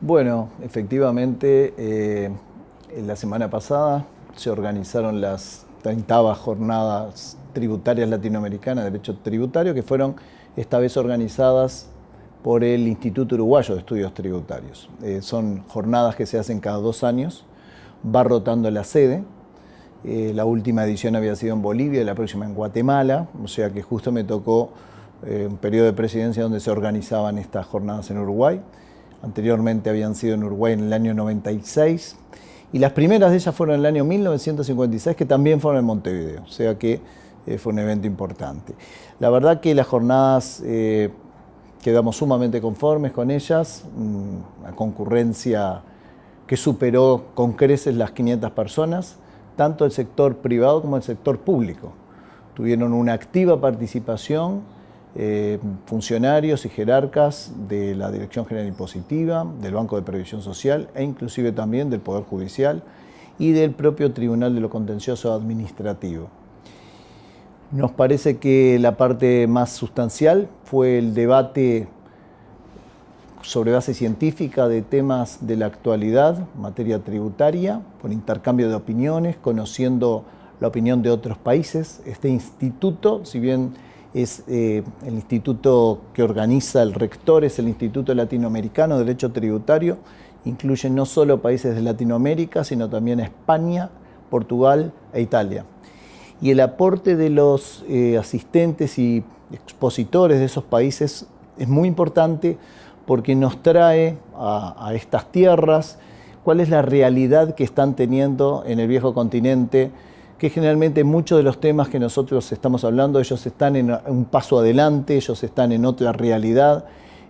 Bueno, efectivamente, en la semana pasada se organizaron las 30ª jornadas tributarias latinoamericanas de derecho tributario, que fueron esta vez organizadas por el Instituto Uruguayo de Estudios Tributarios. Son jornadas que se hacen cada 2 años, va rotando la sede. La última edición había sido en Bolivia y la próxima en Guatemala, o sea que justo me tocó un periodo de presidencia donde se organizaban estas jornadas en Uruguay. Anteriormente habían sido en Uruguay en el año 96 y las primeras de ellas fueron en el año 1956, que también fueron en Montevideo, o sea que fue un evento importante. La verdad que las jornadas quedamos sumamente conformes con ellas, una concurrencia que superó con creces las 500 personas, tanto el sector privado como el sector público. Tuvieron una activa participación funcionarios y jerarcas de la Dirección General Impositiva, del Banco de Previsión Social e inclusive también del Poder Judicial y del propio Tribunal de lo Contencioso Administrativo. Nos parece que la parte más sustancial fue el debate sobre base científica de temas de la actualidad, materia tributaria, por intercambio de opiniones, conociendo la opinión de otros países. Este instituto, si bien es el instituto que organiza el rector, es el Instituto Latinoamericano de Derecho Tributario, incluye no solo países de Latinoamérica, sino también España, Portugal e Italia. Y el aporte de los asistentes y expositores de esos países es muy importante porque nos trae a estas tierras cuál es la realidad que están teniendo en el viejo continente, que generalmente muchos de los temas que nosotros estamos hablando, ellos están en un paso adelante, ellos están en otra realidad,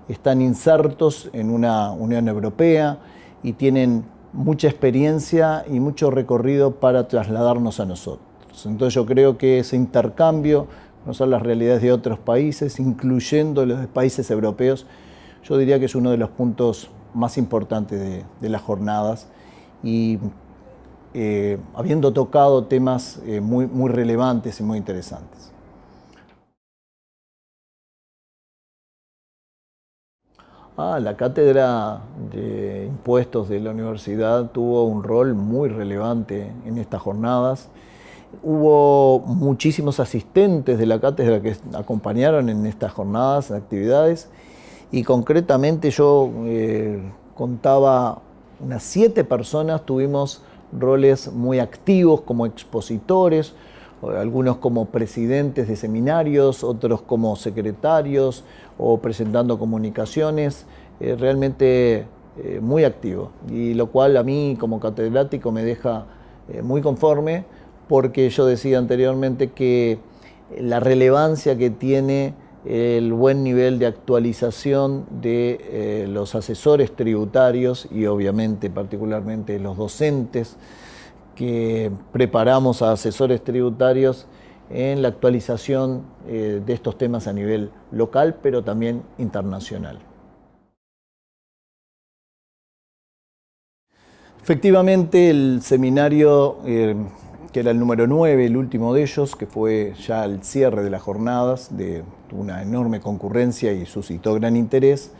están insertos en una Unión Europea y tienen mucha experiencia y mucho recorrido para trasladarnos a nosotros. Entonces yo creo que ese intercambio, conocer las realidades de otros países, incluyendo los países europeos, yo diría que es uno de los puntos más importantes de las jornadas y habiendo tocado temas muy relevantes y muy interesantes. La cátedra de impuestos de la universidad tuvo un rol muy relevante en estas jornadas. Hubo muchísimos asistentes de la cátedra que acompañaron en estas jornadas, actividades, y concretamente yo contaba unas 7 personas, tuvimos roles muy activos como expositores, algunos como presidentes de seminarios, otros como secretarios o presentando comunicaciones, realmente muy activo, y lo cual a mí como catedrático me deja muy conforme, porque yo decía anteriormente que la relevancia que tiene el buen nivel de actualización de los asesores tributarios y obviamente particularmente los docentes que preparamos a asesores tributarios en la actualización de estos temas a nivel local, pero también internacional. Efectivamente, el seminario que era el número 9, el último de ellos, que fue ya el cierre de las jornadas, de una enorme concurrencia y suscitó gran interés,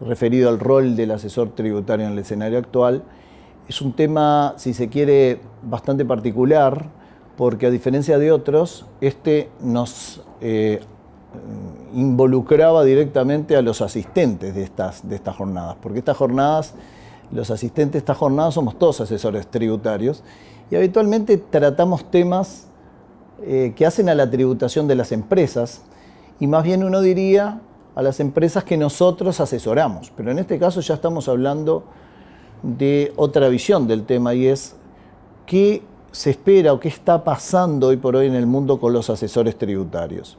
referido al rol del asesor tributario en el escenario actual. Es un tema, si se quiere, bastante particular, porque a diferencia de otros, este nos involucraba directamente a los asistentes de estas jornadas, porque estas jornadas, los asistentes de estas jornadas somos todos asesores tributarios, y habitualmente tratamos temas que hacen a la tributación de las empresas, y más bien uno diría a las empresas que nosotros asesoramos. Pero en este caso ya estamos hablando de otra visión del tema, y es qué se espera o qué está pasando hoy por hoy en el mundo con los asesores tributarios.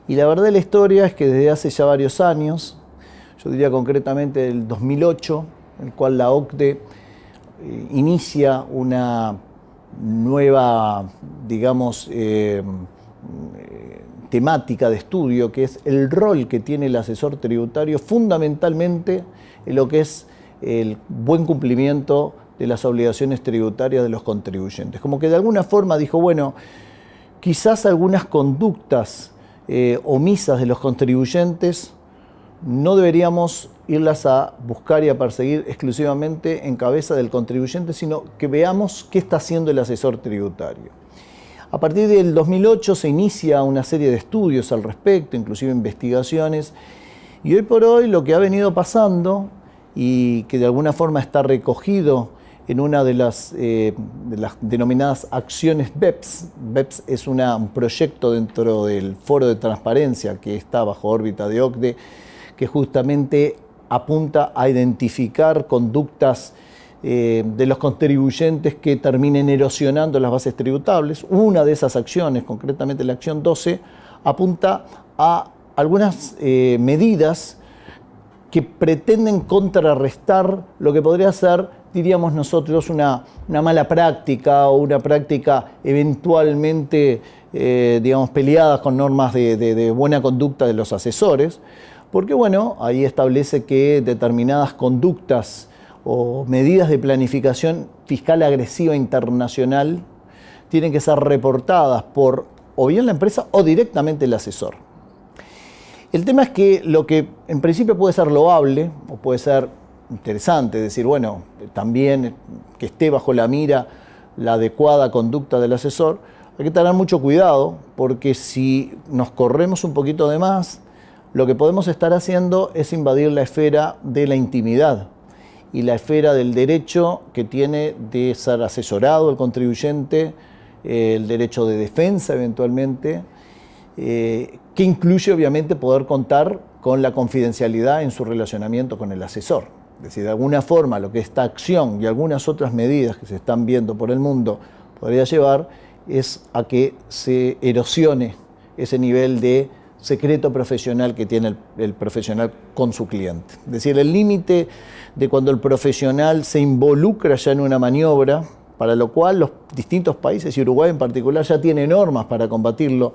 Y la verdad de la historia es que desde hace ya varios años, yo diría concretamente del 2008, en el cual la OCDE inicia una nueva, digamos, temática de estudio, que es el rol que tiene el asesor tributario fundamentalmente en lo que es el buen cumplimiento de las obligaciones tributarias de los contribuyentes. Como que de alguna forma dijo, bueno, quizás algunas conductas omisas de los contribuyentes no deberíamos irlas a buscar y a perseguir exclusivamente en cabeza del contribuyente, sino que veamos qué está haciendo el asesor tributario. A partir del 2008 se inicia una serie de estudios al respecto, inclusive investigaciones, y hoy por hoy lo que ha venido pasando y que de alguna forma está recogido en una de las denominadas acciones BEPS. BEPS es un proyecto dentro del Foro de Transparencia que está bajo órbita de OCDE, que justamente apunta a identificar conductas de los contribuyentes que terminen erosionando las bases tributables. Una de esas acciones, concretamente la acción 12, apunta a algunas medidas que pretenden contrarrestar lo que podría ser, diríamos nosotros, una mala práctica o una práctica eventualmente, digamos, peleada con normas de buena conducta de los asesores, porque, bueno, ahí establece que determinadas conductas o medidas de planificación fiscal agresiva internacional tienen que ser reportadas por o bien la empresa o directamente el asesor. El tema es que lo que en principio puede ser loable o puede ser interesante, decir, bueno, también que esté bajo la mira la adecuada conducta del asesor, hay que tener mucho cuidado, porque si nos corremos un poquito de más, lo que podemos estar haciendo es invadir la esfera de la intimidad y la esfera del derecho que tiene de ser asesorado el contribuyente, el derecho de defensa eventualmente, que incluye obviamente poder contar con la confidencialidad en su relacionamiento con el asesor. Es decir, de alguna forma lo que esta acción y algunas otras medidas que se están viendo por el mundo podría llevar es a que se erosione ese nivel de secreto profesional que tiene el profesional con su cliente. Es decir, el límite de cuando el profesional se involucra ya en una maniobra, para lo cual los distintos países, y Uruguay en particular, ya tiene normas para combatirlo.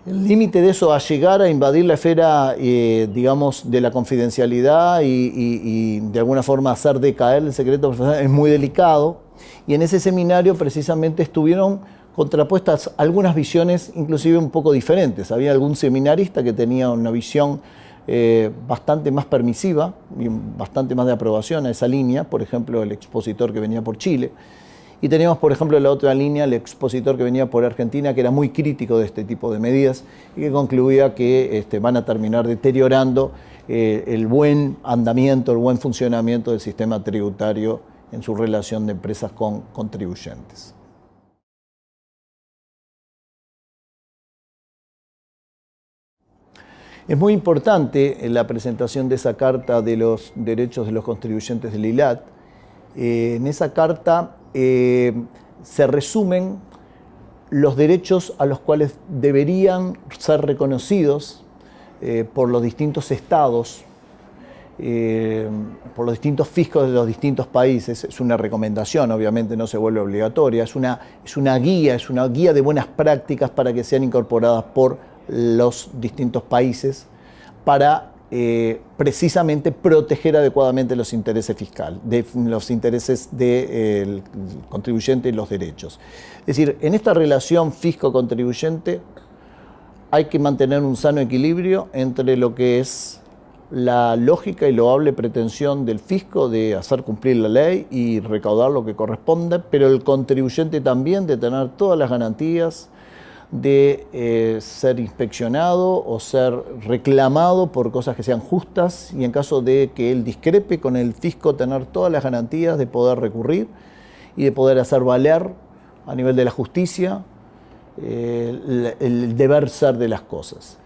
El límite de eso a llegar a invadir la esfera, digamos, de la confidencialidad y de alguna forma hacer decaer el secreto profesional es muy delicado. Y en ese seminario precisamente estuvieron contrapuestas algunas visiones inclusive un poco diferentes. Había algún seminarista que tenía una visión bastante más permisiva y bastante más de aprobación a esa línea, por ejemplo, el expositor que venía por Chile. Y teníamos, por ejemplo, en la otra línea, el expositor que venía por Argentina, que era muy crítico de este tipo de medidas y que concluía que van a terminar deteriorando el buen andamiento, el buen funcionamiento del sistema tributario en su relación de empresas con contribuyentes. Es muy importante la presentación de esa Carta de los Derechos de los Contribuyentes del ILAT. En esa carta se resumen los derechos a los cuales deberían ser reconocidos por los distintos estados, por los distintos fiscos de los distintos países. Es una recomendación, obviamente no se vuelve obligatoria, es una guía de buenas prácticas para que sean incorporadas por los distintos países para precisamente proteger adecuadamente los intereses fiscales, los intereses del contribuyente y los derechos. Es decir, en esta relación fisco-contribuyente hay que mantener un sano equilibrio entre lo que es la lógica y loable pretensión del fisco de hacer cumplir la ley y recaudar lo que corresponde, pero el contribuyente también de tener todas las garantías de ser inspeccionado o ser reclamado por cosas que sean justas, y en caso de que él discrepe con el fisco, tener todas las garantías de poder recurrir y de poder hacer valer a nivel de la justicia el deber ser de las cosas.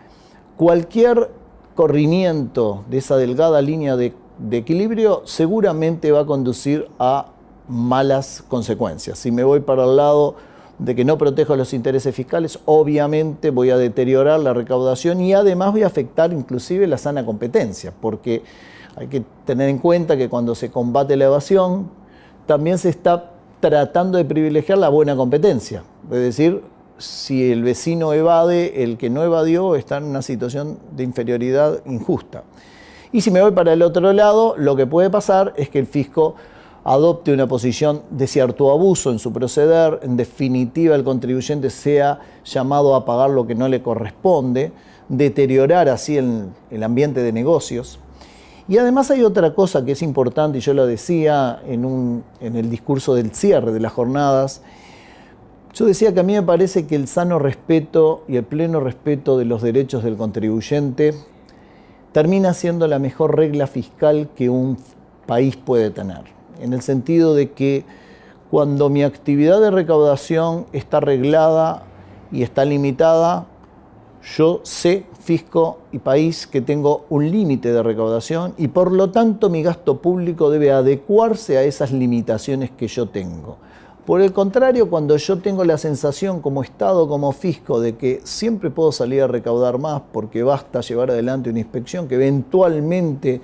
Cualquier corrimiento de esa delgada línea de equilibrio seguramente va a conducir a malas consecuencias. Si me voy para el lado de que no protejo los intereses fiscales, obviamente voy a deteriorar la recaudación y además voy a afectar inclusive la sana competencia, porque hay que tener en cuenta que cuando se combate la evasión, también se está tratando de privilegiar la buena competencia. Es decir, si el vecino evade, el que no evadió está en una situación de inferioridad injusta. Y si me voy para el otro lado, lo que puede pasar es que el fisco adopte una posición de cierto abuso en su proceder, en definitiva el contribuyente sea llamado a pagar lo que no le corresponde, deteriorar así el ambiente de negocios. Y además hay otra cosa que es importante, y yo lo decía en el discurso del cierre de las jornadas. Yo decía que a mí me parece que el sano respeto y el pleno respeto de los derechos del contribuyente termina siendo la mejor regla fiscal que un país puede tener, en el sentido de que cuando mi actividad de recaudación está reglada y está limitada, yo sé, fisco y país, que tengo un límite de recaudación y por lo tanto mi gasto público debe adecuarse a esas limitaciones que yo tengo. Por el contrario, cuando yo tengo la sensación como Estado, como fisco, de que siempre puedo salir a recaudar más porque basta llevar adelante una inspección que eventualmente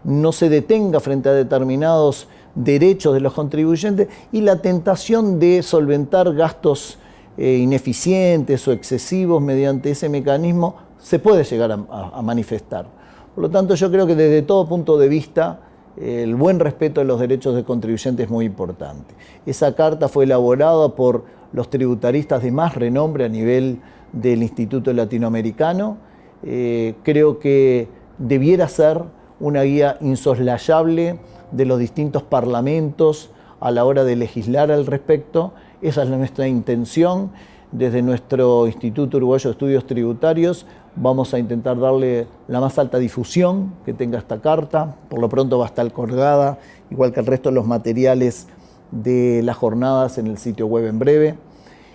no se detenga frente a determinados derechos de los contribuyentes y la tentación de solventar gastos ineficientes o excesivos mediante ese mecanismo se puede llegar a manifestar. Por lo tanto, yo creo que desde todo punto de vista el buen respeto de los derechos del contribuyente es muy importante. Esa carta fue elaborada por los tributaristas de más renombre a nivel del Instituto Latinoamericano. Creo que debiera ser una guía insoslayable de los distintos parlamentos a la hora de legislar al respecto. Esa es nuestra intención. Desde nuestro Instituto Uruguayo de Estudios Tributarios vamos a intentar darle la más alta difusión que tenga esta carta. Por lo pronto va a estar colgada, igual que el resto de los materiales de las jornadas, en el sitio web en breve,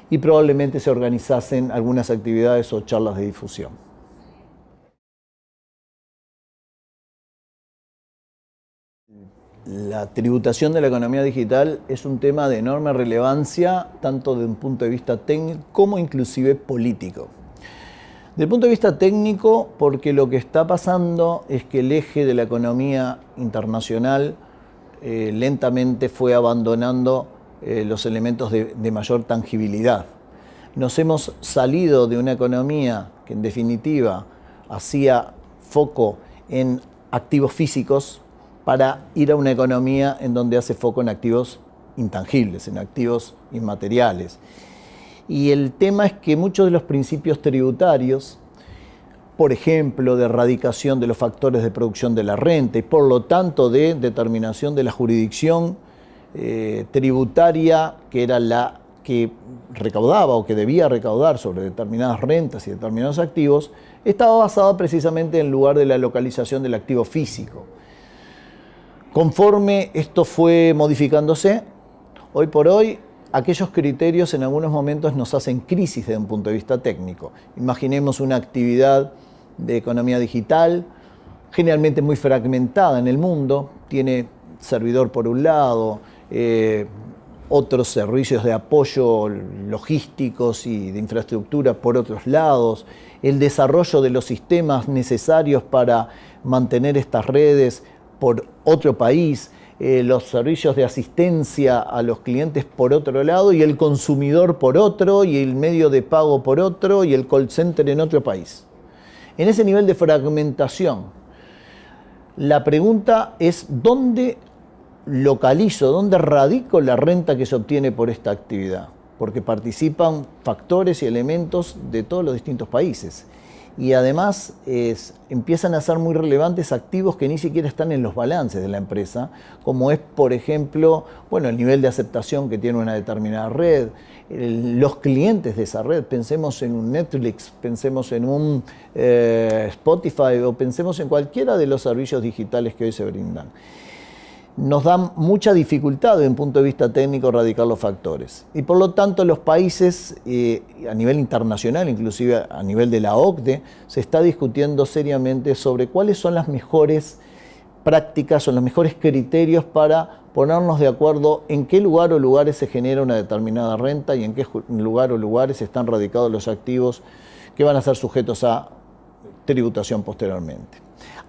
y probablemente se organizasen algunas actividades o charlas de difusión. La tributación de la economía digital es un tema de enorme relevancia, tanto desde un punto de vista técnico como inclusive político. Desde el punto de vista técnico, porque lo que está pasando es que el eje de la economía internacional lentamente fue abandonando los elementos de mayor tangibilidad. Nos hemos salido de una economía que en definitiva hacía foco en activos físicos para ir a una economía en donde hace foco en activos intangibles, en activos inmateriales. Y el tema es que muchos de los principios tributarios, por ejemplo, de erradicación de los factores de producción de la renta y por lo tanto de determinación de la jurisdicción tributaria, que era la que recaudaba o que debía recaudar sobre determinadas rentas y determinados activos, estaba basada precisamente en lugar de la localización del activo físico. Conforme esto fue modificándose, hoy por hoy aquellos criterios en algunos momentos nos hacen crisis desde un punto de vista técnico. Imaginemos una actividad de economía digital, generalmente muy fragmentada en el mundo, tiene servidor por un lado, otros servicios de apoyo logísticos y de infraestructura por otros lados, el desarrollo de los sistemas necesarios para mantener estas redes por otro país, los servicios de asistencia a los clientes por otro lado y el consumidor por otro y el medio de pago por otro y el call center en otro país. En ese nivel de fragmentación, la pregunta es ¿dónde localizo, dónde radico la renta que se obtiene por esta actividad? Porque participan factores y elementos de todos los distintos países. Y además empiezan a ser muy relevantes activos que ni siquiera están en los balances de la empresa, como es, por ejemplo, el nivel de aceptación que tiene una determinada red, los clientes de esa red. Pensemos en un Netflix, pensemos en un Spotify o pensemos en cualquiera de los servicios digitales que hoy se brindan. Nos da mucha dificultad desde un punto de vista técnico erradicar los factores. Y por lo tanto los países a nivel internacional, inclusive a nivel de la OCDE, se está discutiendo seriamente sobre cuáles son las mejores prácticas o los mejores criterios para ponernos de acuerdo en qué lugar o lugares se genera una determinada renta y en qué lugar o lugares están radicados los activos que van a ser sujetos a tributación posteriormente.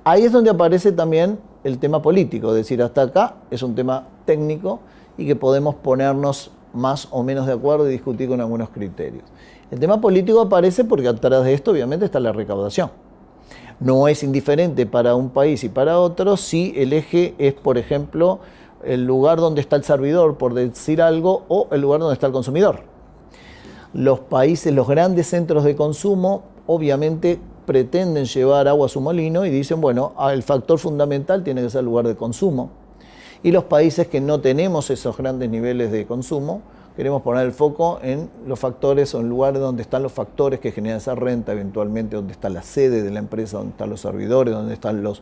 Ahí es donde aparece también el tema político, es decir, hasta acá es un tema técnico y que podemos ponernos más o menos de acuerdo y discutir con algunos criterios. El tema político aparece porque atrás de esto obviamente está la recaudación. No es indiferente para un país y para otro si el eje es, por ejemplo, el lugar donde está el servidor, por decir algo, o el lugar donde está el consumidor. Los países, los grandes centros de consumo, obviamente pretenden llevar agua a su molino y dicen, bueno, el factor fundamental tiene que ser el lugar de consumo. Y los países que no tenemos esos grandes niveles de consumo, queremos poner el foco en los factores o en lugares donde están los factores que generan esa renta, eventualmente donde está la sede de la empresa, donde están los servidores, donde están los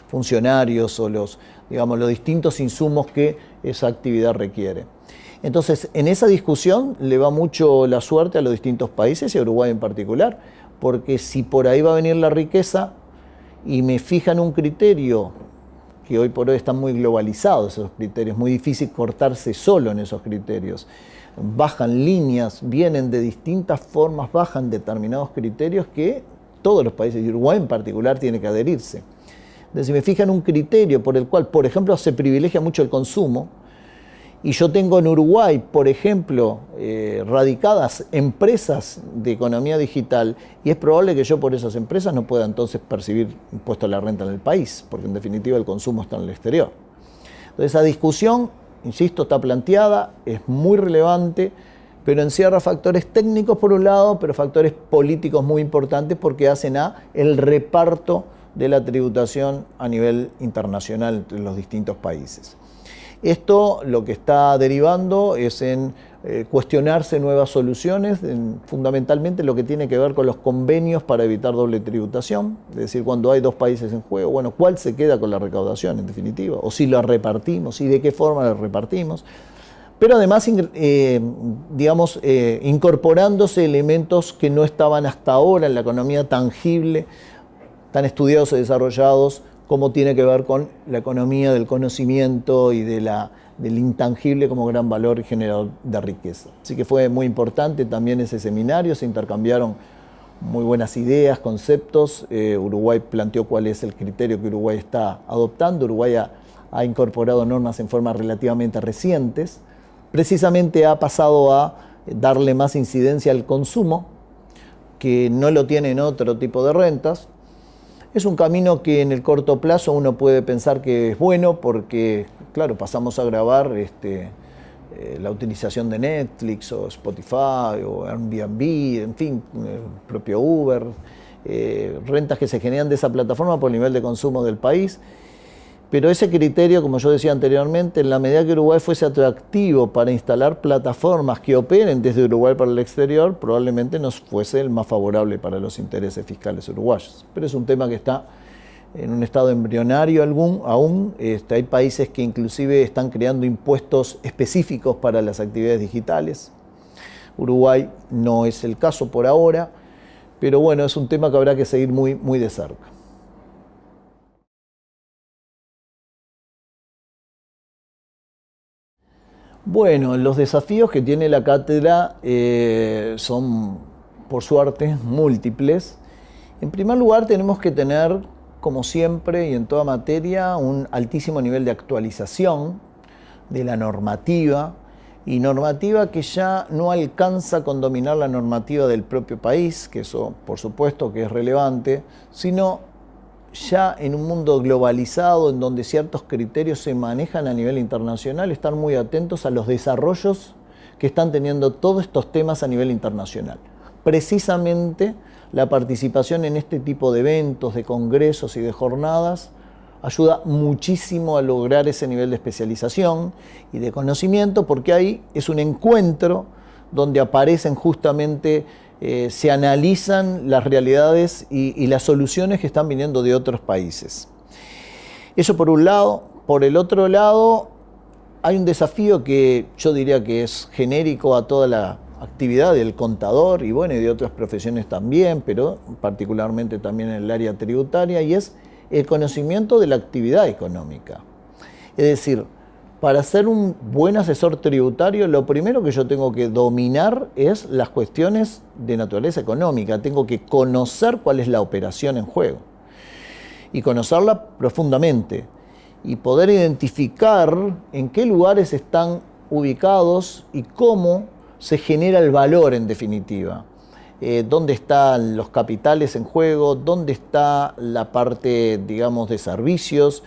funcionarios o los distintos insumos que esa actividad requiere. Entonces, en esa discusión le va mucho la suerte a los distintos países y a Uruguay en particular, porque si por ahí va a venir la riqueza y me fijan un criterio, que hoy por hoy están muy globalizados esos criterios, muy difícil cortarse solo en esos criterios, bajan líneas, vienen de distintas formas, bajan determinados criterios que todos los países, y Uruguay en particular, tiene que adherirse. Entonces, si me fijan un criterio por el cual, por ejemplo, se privilegia mucho el consumo, y yo tengo en Uruguay, por ejemplo, radicadas empresas de economía digital, y es probable que yo por esas empresas no pueda entonces percibir impuesto a la renta en el país, porque en definitiva el consumo está en el exterior. Entonces esa discusión, insisto, está planteada, es muy relevante, pero encierra factores técnicos por un lado, pero factores políticos muy importantes porque hacen el reparto de la tributación a nivel internacional entre los distintos países. Esto lo que está derivando es en cuestionarse nuevas soluciones, fundamentalmente lo que tiene que ver con los convenios para evitar doble tributación, es decir, cuando hay dos países en juego, bueno, ¿cuál se queda con la recaudación en definitiva? O si la repartimos y de qué forma la repartimos. Pero además, incorporándose elementos que no estaban hasta ahora en la economía tangible, tan estudiados y desarrollados, como tiene que ver con la economía del conocimiento y del intangible como gran valor generador de riqueza. Así que fue muy importante también ese seminario, se intercambiaron muy buenas ideas, conceptos. Uruguay planteó cuál es el criterio que Uruguay está adoptando. Uruguay ha incorporado normas en forma relativamente recientes. Precisamente ha pasado a darle más incidencia al consumo, que no lo tiene en otro tipo de rentas. Es un camino que en el corto plazo uno puede pensar que es bueno porque, claro, pasamos a grabar la utilización de Netflix o Spotify o Airbnb, en fin, el propio Uber, rentas que se generan de esa plataforma por el nivel de consumo del país. Pero ese criterio, como yo decía anteriormente, en la medida que Uruguay fuese atractivo para instalar plataformas que operen desde Uruguay para el exterior, probablemente no fuese el más favorable para los intereses fiscales uruguayos. Pero es un tema que está en un estado embrionario aún. Hay países que inclusive están creando impuestos específicos para las actividades digitales. Uruguay no es el caso por ahora, pero bueno, es un tema que habrá que seguir muy, muy de cerca. Bueno, los desafíos que tiene la cátedra son, por suerte, múltiples. En primer lugar, tenemos que tener, como siempre y en toda materia, un altísimo nivel de actualización de la normativa, y normativa que ya no alcanza con dominar la normativa del propio país, que eso, por supuesto, que es relevante, sino ya en un mundo globalizado en donde ciertos criterios se manejan a nivel internacional, estar muy atentos a los desarrollos que están teniendo todos estos temas a nivel internacional. Precisamente la participación en este tipo de eventos, de congresos y de jornadas ayuda muchísimo a lograr ese nivel de especialización y de conocimiento, porque ahí es un encuentro donde aparecen justamente se analizan las realidades y las soluciones que están viniendo de otros países. Eso por un lado. Por el otro lado, hay un desafío que yo diría que es genérico a toda la actividad del contador y bueno, y de otras profesiones también, pero particularmente también en el área tributaria, y es el conocimiento de la actividad económica. Es decir, para ser un buen asesor tributario, lo primero que yo tengo que dominar es las cuestiones de naturaleza económica. Tengo que conocer cuál es la operación en juego y conocerla profundamente y poder identificar en qué lugares están ubicados y cómo se genera el valor en definitiva. Dónde están los capitales en juego, dónde está la parte, digamos, de servicios,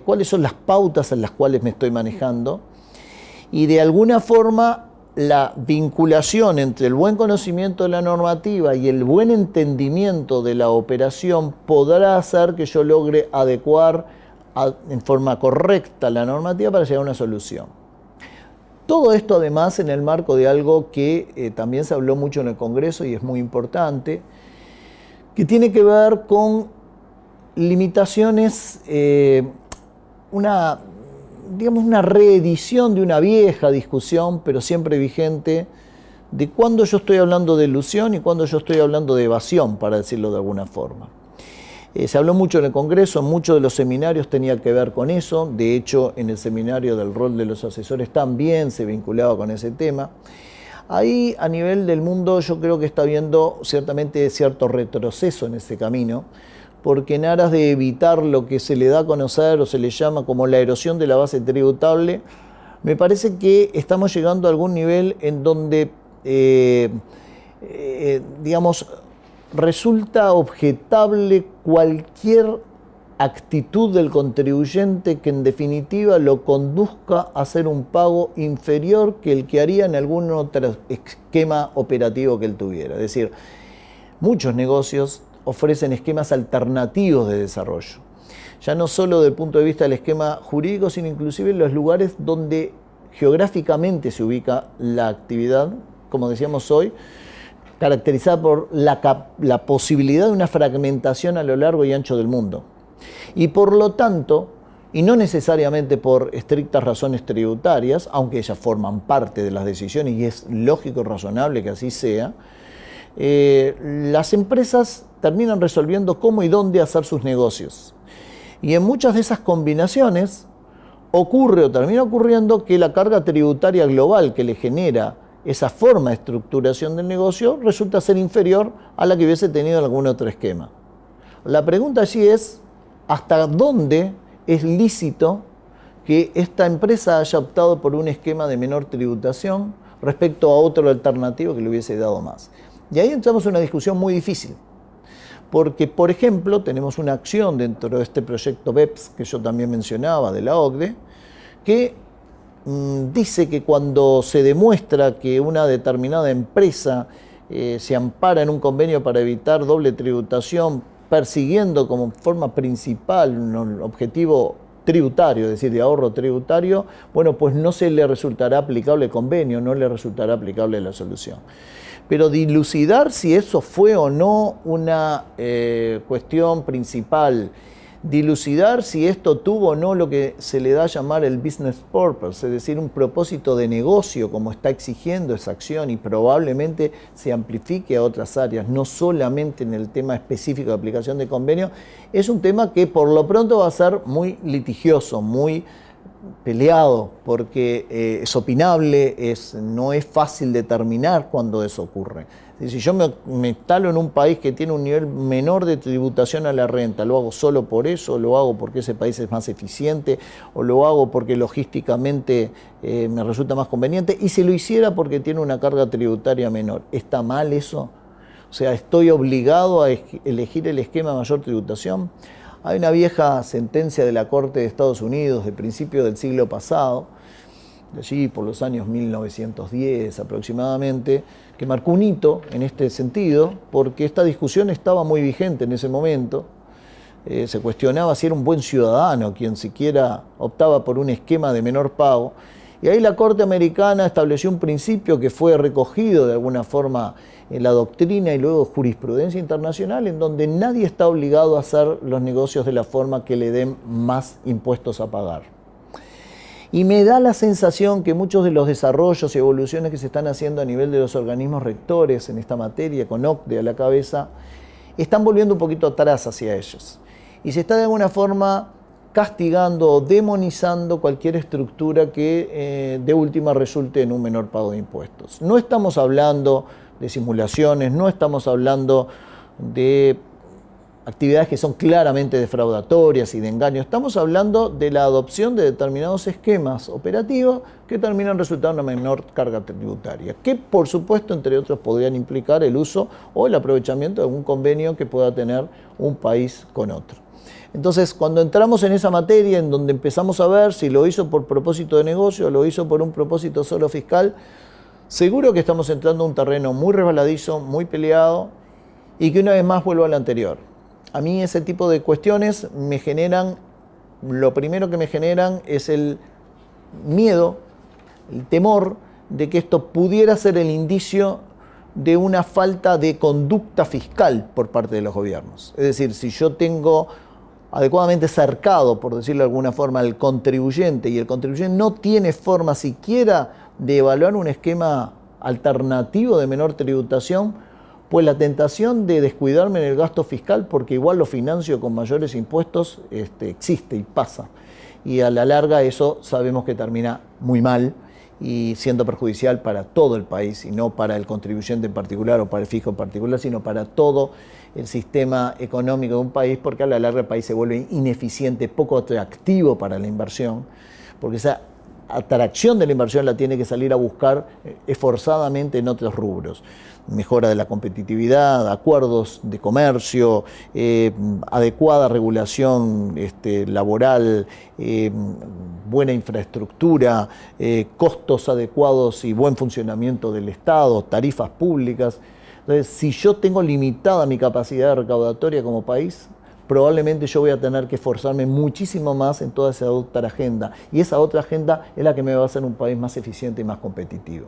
cuáles son las pautas en las cuales me estoy manejando y de alguna forma la vinculación entre el buen conocimiento de la normativa y el buen entendimiento de la operación podrá hacer que yo logre adecuar en forma correcta la normativa para llegar a una solución. Todo esto además en el marco de algo que también se habló mucho en el Congreso y es muy importante, que tiene que ver con limitaciones, una reedición de una vieja discusión, pero siempre vigente, de cuándo yo estoy hablando de elusión y cuándo yo estoy hablando de evasión, para decirlo de alguna forma. Se habló mucho en el Congreso, muchos de los seminarios tenían que ver con eso. De hecho, en el seminario del rol de los asesores también se vinculaba con ese tema. Ahí, a nivel del mundo, yo creo que está habiendo ciertamente cierto retroceso en ese camino, porque en aras de evitar lo que se le da a conocer o se le llama como la erosión de la base tributable, me parece que estamos llegando a algún nivel en donde, resulta objetable cualquier actitud del contribuyente que en definitiva lo conduzca a hacer un pago inferior que el que haría en algún otro esquema operativo que él tuviera. Es decir, muchos negocios ofrecen esquemas alternativos de desarrollo, ya no solo desde el punto de vista del esquema jurídico, sino inclusive en los lugares donde geográficamente se ubica la actividad, como decíamos hoy, caracterizada por la posibilidad de una fragmentación a lo largo y ancho del mundo. Y por lo tanto, y no necesariamente por estrictas razones tributarias, aunque ellas forman parte de las decisiones y es lógico y razonable que así sea, las empresas terminan resolviendo cómo y dónde hacer sus negocios. Y en muchas de esas combinaciones ocurre o termina ocurriendo que la carga tributaria global que le genera esa forma de estructuración del negocio resulta ser inferior a la que hubiese tenido en algún otro esquema. La pregunta allí es, ¿hasta dónde es lícito que esta empresa haya optado por un esquema de menor tributación respecto a otro alternativo que le hubiese dado más? Y ahí entramos en una discusión muy difícil, porque, por ejemplo, tenemos una acción dentro de este proyecto BEPS, que yo también mencionaba, de la OCDE, que dice que cuando se demuestra que una determinada empresa se ampara en un convenio para evitar doble tributación, persiguiendo como forma principal un objetivo tributario, es decir, de ahorro tributario, bueno, pues no se le resultará aplicable el convenio, no le resultará aplicable la solución. Pero dilucidar si eso fue o no una cuestión principal, dilucidar si esto tuvo o no lo que se le da a llamar el business purpose, es decir, un propósito de negocio como está exigiendo esa acción y probablemente se amplifique a otras áreas, no solamente en el tema específico de aplicación de convenio, es un tema que por lo pronto va a ser muy litigioso, muy peleado, porque es opinable, no es fácil determinar cuándo eso ocurre. Si yo me instalo en un país que tiene un nivel menor de tributación a la renta, ¿lo hago solo por eso? ¿Lo hago porque ese país es más eficiente? ¿O lo hago porque logísticamente me resulta más conveniente? Y si lo hiciera porque tiene una carga tributaria menor, ¿está mal eso? O sea, ¿estoy obligado a elegir el esquema de mayor tributación? Hay una vieja sentencia de la Corte de Estados Unidos de principios del siglo pasado, de allí por los años 1910 aproximadamente, que marcó un hito en este sentido, porque esta discusión estaba muy vigente en ese momento. Se cuestionaba si era un buen ciudadano quien siquiera optaba por un esquema de menor pago. Y ahí la Corte Americana estableció un principio que fue recogido de alguna forma en la doctrina y luego jurisprudencia internacional, en donde nadie está obligado a hacer los negocios de la forma que le den más impuestos a pagar. Y me da la sensación que muchos de los desarrollos y evoluciones que se están haciendo a nivel de los organismos rectores en esta materia, con OCDE a la cabeza, están volviendo un poquito atrás hacia ellos. Y se está de alguna forma castigando o demonizando cualquier estructura que de última resulte en un menor pago de impuestos. No estamos hablando de simulaciones, no estamos hablando de actividades que son claramente defraudatorias y de engaño. Estamos hablando de la adopción de determinados esquemas operativos que terminan resultando en una menor carga tributaria, que por supuesto, entre otros, podrían implicar el uso o el aprovechamiento de algún convenio que pueda tener un país con otro. Entonces, cuando entramos en esa materia, en donde empezamos a ver si lo hizo por propósito de negocio o lo hizo por un propósito solo fiscal, Seguro que estamos entrando a un terreno muy resbaladizo, muy peleado, y que una vez más vuelvo a lo anterior. A mí ese tipo de cuestiones me generan, lo primero que me generan es el miedo, el temor de que esto pudiera ser el indicio de una falta de conducta fiscal por parte de los gobiernos. Es decir, si yo tengo adecuadamente cercado, por decirlo de alguna forma, al contribuyente, y el contribuyente no tiene forma siquiera de evaluar un esquema alternativo de menor tributación, pues la tentación de descuidarme en el gasto fiscal, porque igual lo financio con mayores impuestos, existe y pasa. Y a la larga eso sabemos que termina muy mal y siendo perjudicial para todo el país, y no para el contribuyente en particular o para el fisco en particular, sino para todo el sistema económico de un país, porque a la larga el país se vuelve ineficiente, poco atractivo para la inversión, porque esa atracción de la inversión la tiene que salir a buscar esforzadamente en otros rubros. Mejora de la competitividad, acuerdos de comercio, adecuada regulación laboral, buena infraestructura, costos adecuados y buen funcionamiento del Estado, tarifas públicas. Entonces, si yo tengo limitada mi capacidad recaudatoria como país, probablemente yo voy a tener que esforzarme muchísimo más en toda esa otra agenda. Y esa otra agenda es la que me va a hacer un país más eficiente y más competitivo.